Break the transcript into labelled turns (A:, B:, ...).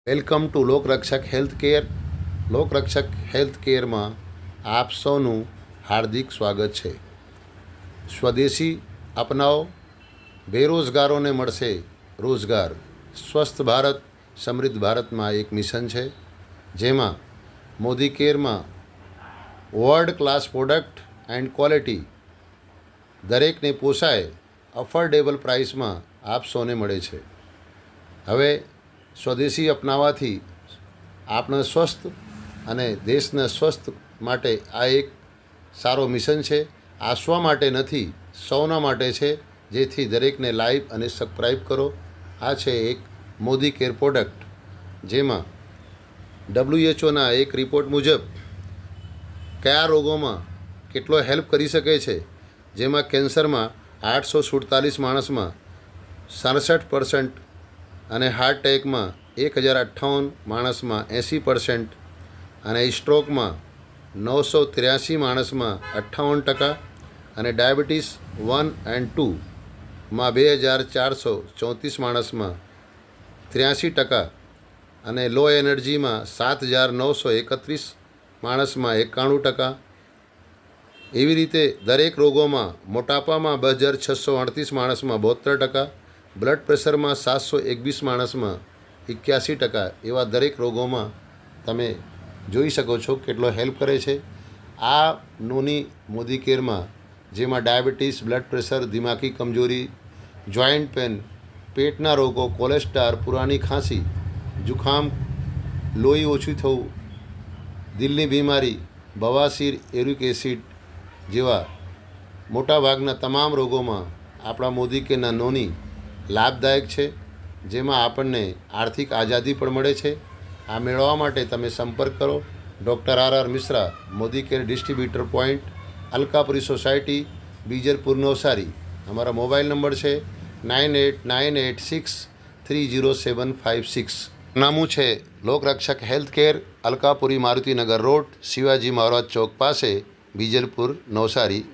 A: Welcome to લોકરક્ષક health care. લોકરક્ષક health કેરમાં આપ સૌનું હાર્દિક સ્વાગત છે. સ્વદેશી અપનાવો, બેરોજગારોને મળશે રોજગાર. સ્વસ્થ ભારત સમૃદ્ધ ભારતમાં એક મિશન છે, જેમાં મોદી કેરમાં world class product and quality દરેકને પોસાય અફોર્ડેબલ પ્રાઇસમાં આપ સૌને મળે છે. હવે સ્વદેશી અપનાવવાથી આપણે સ્વસ્થ અને દેશના સ્વસ્થ માટે આ એક સારો મિશન છે. આ સ્વ માટે નથી, સૌના માટે છે, જેથી દરેકને લાઈવ અને સબસ્ક્રાઈબ કરો. આ છે એક મોદી કેર પ્રોડક્ટ, જેમાં WHO એક રિપોર્ટ મુજબ કયા રોગોમાં કેટલો હેલ્પ કરી શકે છે, જેમાં કેન્સરમાં 847 માણસમાં 67% અને હાર્ટ એટેકમાં 1058 માણસમાં 80% અને સ્ટ્રોકમાં 983 માણસમાં 58% અને ડાયાબિટીસ 1 અને 2માં 2434 માણસમાં 83% અને લો એનર્જીમાં 7931 માણસમાં 91%. એવી રીતે દરેક રોગોમાં મોટાપામાં 2638 માણસમાં 72%, બ્લડ પ્રેશરમાં 721 માણસમાં 81%. એવા દરેક રોગોમાં તમે જોઈ શકો છો કેટલો હેલ્પ કરે છે આ નોની મોદી કેરમાં, જેમાં ડાયાબિટીસ, બ્લડ પ્રેશર, દિમાગી કમજોરી, જોઈન્ટ પેન, પેટના રોગો, કોલેસ્ટ્રોલ, પુરાની ખાંસી, જુખામ, લોહી ઓછું થવું, દિલની બીમારી, બવાસીર, યુરિક એસિડ જેવા મોટાભાગના તમામ રોગોમાં આપણા મોદી કેરના નોની લાભદાયક છે, જેમાં આપણને આર્થિક આઝાદી પણ મળે છે. આ મેળવવા માટે તમે સંપર્ક કરો doctor RR Mishra, Modi care distributor point, Alkapuri society, Bijalpur, Navsari. અમારા મોબાઈલ નંબર છે 9898630756. નામું છે Lokrakshak health care, Alkapuri, Marutinagar road, Shivaji Maharaj Chowk પાસે, બીજલપુર, નવસારી.